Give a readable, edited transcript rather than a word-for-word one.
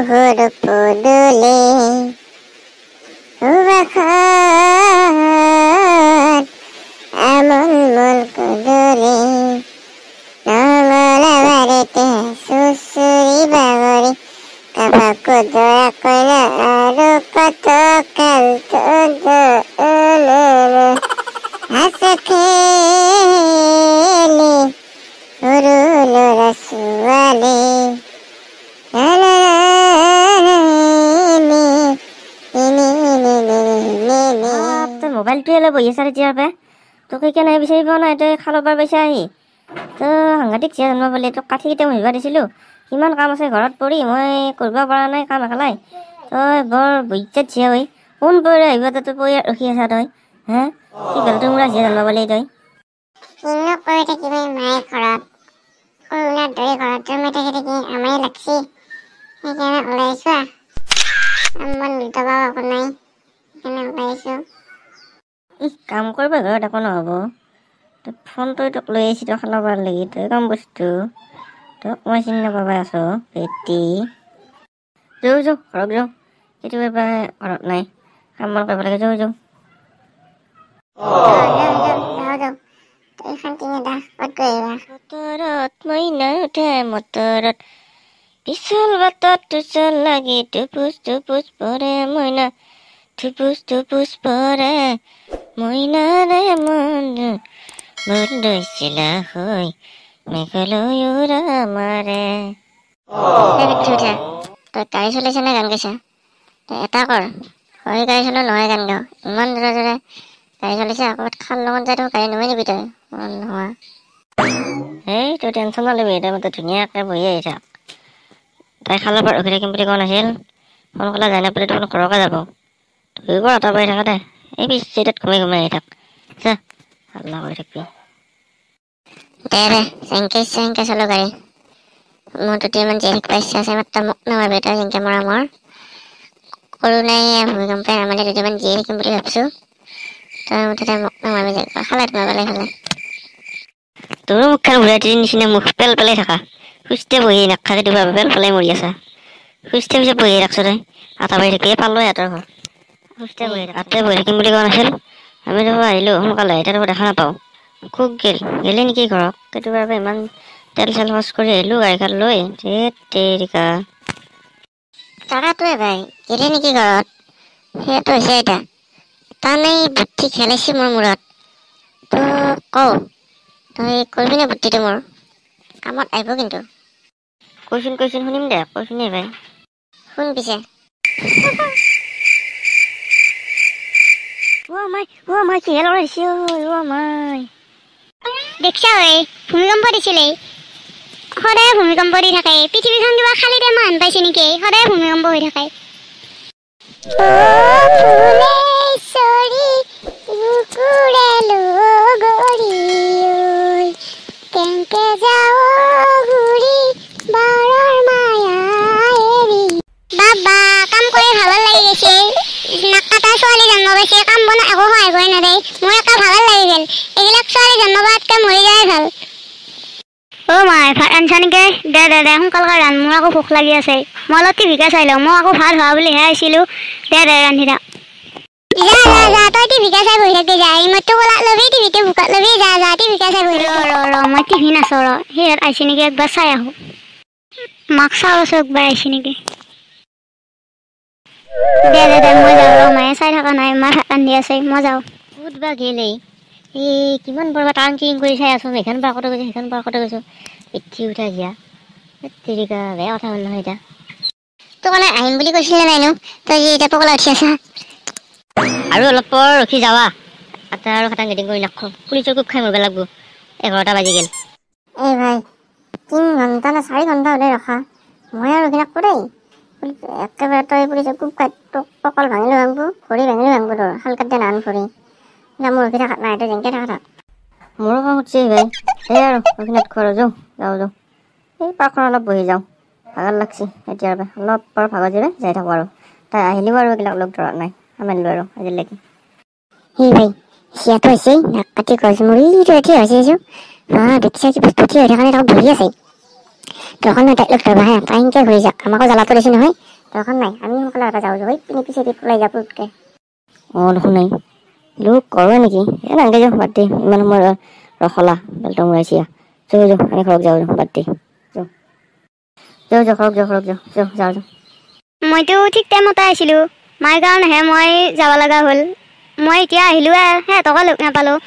ঘৰ পদূলি সুবাসত আমল মল কদলি নঙলা বাৰীতে চুচুৰি বাগৰি কাবাক দৰা কইনা আৰু কত কালটো আছে খেলি সৰু ল'ৰা ছোৱালী মোবাইলটোৱে লৈ বহি আছে তেতিয়াৰ পৰা তোক সেইকাৰণে বিচাৰি পোৱা নাই তই খালৰ পৰা পাইছা আহি তই সাংঘাতিক চিয়া জন্ম পালি তোক কাঠি কেইটা মহিবা দিছিলোঁ কিমান কাম আছে ঘৰত পৰি মই কৰিব পৰা নাই কাম একেলাই তই বৰ বৈজ্জাত চিয়া হৈ কোন পৰি আহিব তই পৰি ৰখি আছা তই হে কি ভাল তোৰ চিয়া জন্ম পালি তই কিনো কৰি থাকিবি মায়ে ঘৰত কোনোলাৰ দৈ ঘৰত জন্মাই থাকি থাকি আমাই লাগছি সেইকাৰণে ওলাইছো আমন দবা একো নাই সেইকাৰণে ওলাইছো কাম কৰিব ঘৰত একো নহ'ব তই ফোনটো তোক লৈ আহিছি তই খাব লাগি তই কাম বস্তু তোক মই চিনি নাপাবা আছো বেটি যাওঁ যাওঁ ঘৰত যাওঁ কেতিয়াবা ঘৰত নাই কাম বন কৰিব লাগে যাওঁ যাওঁ মটৰত মইনা উঠে মটৰত পিছল বাটত তুচল লাগি টুপুচ টুপুচ পৰে মইনা টুপুচ টুপুচ পৰে মইনাৰে মন বন্ধইছিলা হৈ মেঘলৈ উৰা মাৰে তই গাড়ী চলাইছ নে গান গাইছা তই এটা কৰ হয় গাড়ী চলা নহয় গান গাওঁ ইমান দূৰে দূৰে গাড়ী চলাইছা ক'ৰবাত খাল লগত যাই তই গাড়ী নমাই নিবি তই নোহোৱা এই তই টেনশ্যন নলবি তই মতে ধুনীয়াকৈ বহি আহি থাক তাই খালৰ পৰা ৰখি থাকিম বুলি কোৱা নাছিল সোনকালে যাই নাপালে দেখোন ঘৰকে যাব ধুই কৰ আঁতৰ পাৰি থাকা দে এই পিছ চিটত ঘুমাই ঘুমাই আহি থাক যা হাল্লা কৰি থাকিবি দে চেংকে চলো গাড়ী মোৰ তোতে ইমান জীয়াই থাকিব ইচ্ছা আছে মাত্ৰ মোক নামাৰিবি তই চেংকে মৰা মোৰ কৰো নাই ভূমিকম্পে নামাৰিলে তোতে ইমান জীয়াই থাকিম বুলি ভাবছো তই মুঠতে মোক নামাৰিবি যে খালে তোমাৰ পেলাই খালে তোৰো মুখখন ঘূৰাই দিৰ নিচিনা মুখ পেল পেলাই থাকা সুস্থে বহি নাখাকে দিবা পেল পেলাই মৰি আছা সুস্থে পিছত বহি ৰাখছো তই আটা বাঢ়ি থাকিয়ে পালো সিহঁতৰ ঘৰ সুস্থে বহি আটাই বহি থাকিম বুলি কোৱা নাছিল আমি দেখোন আহিলো সোনকালে এতিয়া দেখা নাপাওঁ খুব গেলি নেকি ঘৰত কেতিয়াবা ইমান তেল চেল খৰচ কৰি আহিলো গাড়ীখন লৈ তেৰিকা তাকাটোৱে ভাই গেলি নেকি ঘৰত সেইটো হৈছে এতিয়া তানেই বুদ্ধি খেলাইছি মোৰ মূৰত তো কওঁ তই কৰিবি নে বুদ্ধিটো মোৰ কামত আহিব কিন্তু কৈছোন শুনিম দে কৈছোন ভাই শুন পিছে মাই কিহে লগাইছি মাই দেখছা ঐ ভূমিকম্প দিছিলে সদায় ভূমিকম্প দি থাকে পৃথিৱীখন কিবা খালী টাইম হান পাইছে নেকি সদায় ভূমিকম্প হৈ থাকে কাম বনা একো সহায় কৰি নেদেই মোৰ একা ভাগৰ লাগি গেল এইবিলাক ছোৱালী জন্ম পোৱাতকে মৰি যায় ভাল মাই ভাত আনছা নেকি দে সোনকালকে ৰান্ধ মোৰ আকৌ ভোক লাগি আছে মই অলপ টিভিকে চাই লওঁ মই আকৌ ভাত হোৱা বুলিহে আহিছিলো দে ৰান্ধি দা যা তই টিভিকে চাই বহি থাকি যা মইতো কলাক লবি টিভিতে ভোকাত লবি যা টিভিকে চাই বহি মই টিভি নাচাওঁ সিহঁত আহিছে নেকি একবাৰ চাই আহো মাক চাওঁ আছো একবাৰ আহিছে নেকি দে মই যাওঁ মায়ে চাই থকা নাই মা ভাত ৰান্ধি আছে মই যাওঁ বহুত বা গেলেই এই কিমান বৰবাৰ টান কিং কৰি চাই আছো সেইখন পাৰ কতে গৈছো সেইখন পাৰ কতে গৈছো পিঠি উঠা জিয়া তেৰিকা বেয়া কথা হ'ল নহয় এতিয়া তোক মানে আহিম বুলি কৈছিলে নাইনো তই এতিয়া পগলা উঠি আছা আৰু অলপ পৰ ৰখি যাৱা আটা আৰু খাটাং গেটিং কৰি নাখো পুলিচৰ কোব খাই মৰিব লাগব 11টা বাজি গেল এই ভাই 3 ঘণ্টা না 4 ঘণ্টা হলে ৰখা মই আৰু ৰখি নাকো দেই একেবাৰে তই পুলিচৰ কোব খাই তোক পকল ভাঙিলো ভাঙবো ভৰি ভাঙিলো ভাঙবো তোৰ হালকাতে নান ভৰি মোৰ ৰখি থাকা নাই তই যেনকে থাকা থাক মোৰো খং উঠছে ভাই এই আৰু ৰখি নাথকো আৰু যাওঁ এই পাৰ্কখন অলপ বহি যাওঁ ভাগৰ লাগছে এতিয়াৰ পৰা অলপ পৰ ভাগৰ জিৰে যাই থাকো আৰু তাই আহিলেও আৰু এইবিলাক লগ ধৰা নাই আনিলো আৰু আজিলৈকে সেই ভাই সিয়াতো হৈছে নাক কাটি গছ মৰি উঠি হৈছে দেখিছা কি বস্তু উঠি হৈ থকা নাই তাক ধৰি আছে তখন নাই তাইক লগ ধৰবা হে টাইমকে ঘূৰি যাক আমাকো জ্বালাটো দিছে নহয় তখন নাই আমি সোনকালে এটা যাওঁ যাই পিনে পিছে দি পলাই যাব উঠকে দেখোন নাই লোক কৰে নেকি নাংগে যাওঁ বাদ দে ইমান সময় ৰখলা বেলটো মৰাইছিয়া যাওঁ যাওঁ আমি ঘৰত যাওঁ বাদ দে যাওঁ যাওঁ ঘৰত যাওঁ যাওঁ যাওঁ যাওঁ মইতো ঠিক টাইমতে আহিছিলোঁ মাৰ কাৰণেহে মই যাব লগা হ'ল মই এতিয়া আহিলোঁ সিহঁতকে লগ নাপালোঁ